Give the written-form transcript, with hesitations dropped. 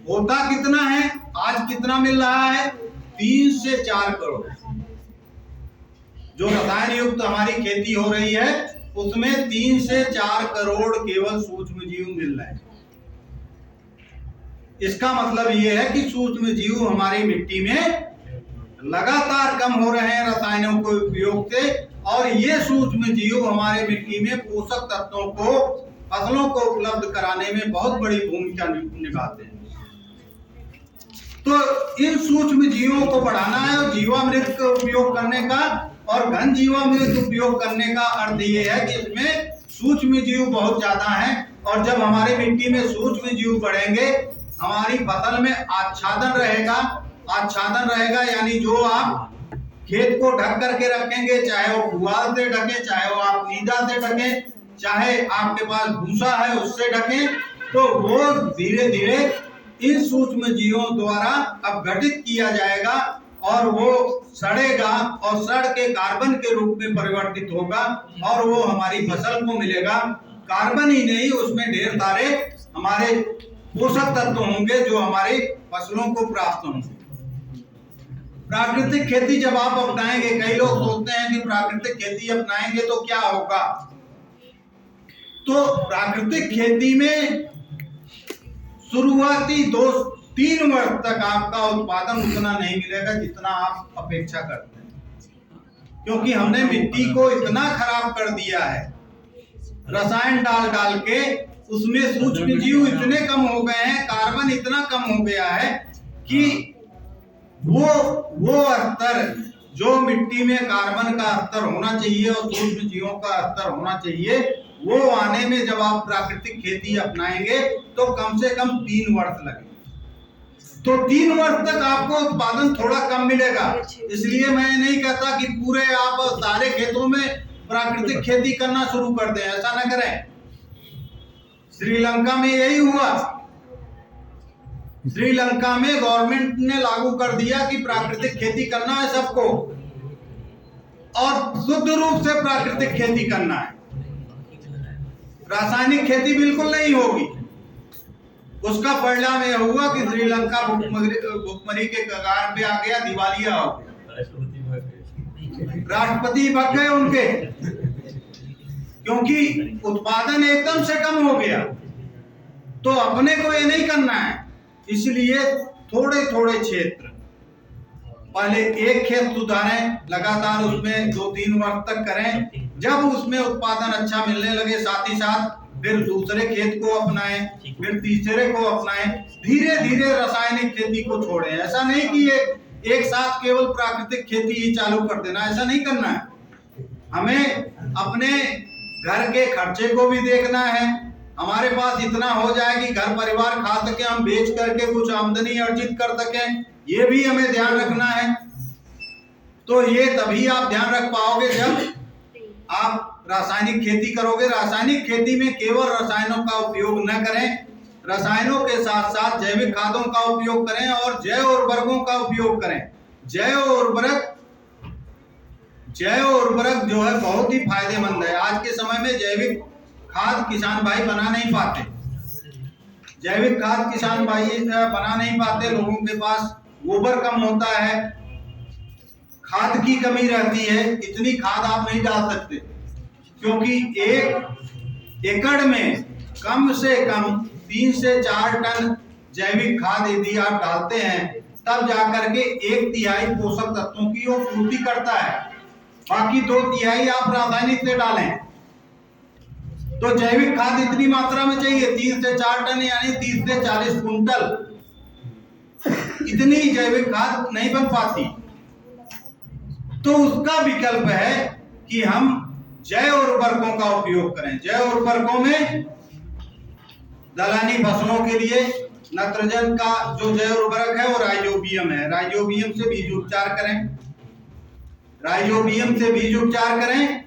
होता कितना है, आज कितना मिल रहा है, 3 से 4 करोड़। जो रसायन युक्त हमारी खेती हो रही है उसमें 3 से 4 करोड़ केवल सूक्ष्म जीव मिल रहे हैं। इसका मतलब यह है कि सूक्ष्म जीव हमारी मिट्टी में लगातार कम हो रहे हैं रसायनों के उपयोग से, और ये सूक्ष्म जीव हमारे मिट्टी में पोषक तत्वों को, फसलों को उपलब्ध कराने में बहुत बड़ी भूमिका निभाते हैं। तो इन सूक्ष्म जीवों को बढ़ाना है और जीवामृत का उपयोग करने का, और घन जीवामृत उपयोग करने का अर्थ ये है कि इसमें सूक्ष्म जीव बहुत ज्यादा हैं, और जब हमारी मिट्टी में सूक्ष्म जीव बढ़ेंगे हमारी फसल में आच्छादन रहेगा। आच्छादन रहेगा यानी जो आप खेत को ढक करके रखेंगे, चाहे वो पुआल से ढके, चाहे वो आप नीदा से ढके, चाहे आपके पास भूसा है उससे ढके, तो वो धीरे धीरे इन सूक्ष्म जीवों द्वारा अपघटित किया जाएगा और वो सड़ेगा और सड़ के कार्बन के रूप में परिवर्तित होगा, और वो हमारी फसल को मिलेगा। कार्बन ही नहीं, उसमें ढेर सारे हमारे पोषक तत्व होंगे जो हमारी फसलों को प्राप्त होंगे। प्राकृतिक खेती जब आप अपनाएंगे, कई लोग सोचते हैं कि प्राकृतिक खेती अपनाएंगे तो क्या होगा, तो प्राकृतिक खेती में शुरुआती 2-3 वर्ष तक आपका उत्पादन उतना नहीं मिलेगा जितना आप अपेक्षा करते हैं, क्योंकि हमने मिट्टी को इतना खराब कर दिया है रसायन डाल डाल के, उसमें सूक्ष्म जीव इतने कम हो गए हैं, कार्बन इतना कम हो गया है कि वो स्तर जो मिट्टी में कार्बन का स्तर होना चाहिए और सूक्ष्म जीवों का स्तर होना चाहिए, वो आने में जब आप प्राकृतिक खेती अपनाएंगे तो कम से कम 3 वर्ष लगेंगे। तो 3 वर्ष तक आपको उत्पादन थोड़ा कम मिलेगा। इसलिए मैं नहीं कहता कि पूरे आप सारे खेतों में प्राकृतिक खेती करना शुरू कर दें, ऐसा ना करें। श्रीलंका में यही हुआ। श्रीलंका में गवर्नमेंट ने लागू कर दिया कि प्राकृतिक खेती करना है सबको, और शुद्ध रूप से प्राकृतिक खेती करना है, रासायनिक खेती बिल्कुल नहीं होगी। उसका परिणाम यह हुआ कि श्रीलंका भुखमरी के कगार पे आ गया, दिवालिया हो गया, राष्ट्रपति भग गए उनके, क्योंकि उत्पादन एकदम से कम हो गया। तो अपने को ये नहीं करना है, इसलिए थोड़े थोड़े क्षेत्र, पहले एक खेत सुधारें, लगातार उसमें 2-3 वर्ष तक करें, जब उसमें उत्पादन अच्छा मिलने लगे साथ ही साथ फिर दूसरे खेत को अपनाएं, फिर तीसरे को अपनाएं, धीरे धीरे रासायनिक खेती को छोड़ें। ऐसा नहीं कि ये एक साथ केवल प्राकृतिक खेती ही चालू कर देना, ऐसा नहीं करना है। हमें अपने घर के खर्चे को भी देखना है, हमारे पास इतना हो जाए कि घर परिवार खा सके, हम बेच करके कुछ आमदनी अर्जित कर सकें, ये भी हमें ध्यान रखना है। तो ये तभी आप ध्यान रख पाओगे जब आप रासायनिक खेती करोगे। रासायनिक खेती में केवल रसायनों का उपयोग न करें, रसायनों के साथ साथ जैविक खादों का उपयोग करें और जैव उर्वरकों का उपयोग करें। जैव उर्वरक जो है बहुत ही फायदेमंद है। आज के समय में जैविक खाद किसान भाई बना नहीं पाते, जैविक खाद किसान भाई बना नहीं पाते, लोगों के पास गोबर कम होता है, खाद की कमी रहती है, इतनी खाद आप नहीं डाल सकते, क्योंकि 1 एकड़ में कम से कम 3 से 4 टन जैविक खाद यदि आप डालते हैं तब जाकर के 1/3 पोषक तत्वों की वो पूर्ति करता है, बाकी 2/3 आप रासायनिक से डालें। तो जैविक खाद इतनी मात्रा में चाहिए, 3 से 4 टन यानी 30 से 40 कुंटल, इतनी जैविक खाद नहीं बन पाती। तो उसका विकल्प है कि हम जैव उर्वरकों का उपयोग करें। जैव उर्वरकों में दलहनी फसलों के लिए नाइट्रोजन का जो जैव उर्वरक है वो राइजोबियम है। राइजोबियम से बीज उपचार करें, राइजोबियम से बीज उपचार करें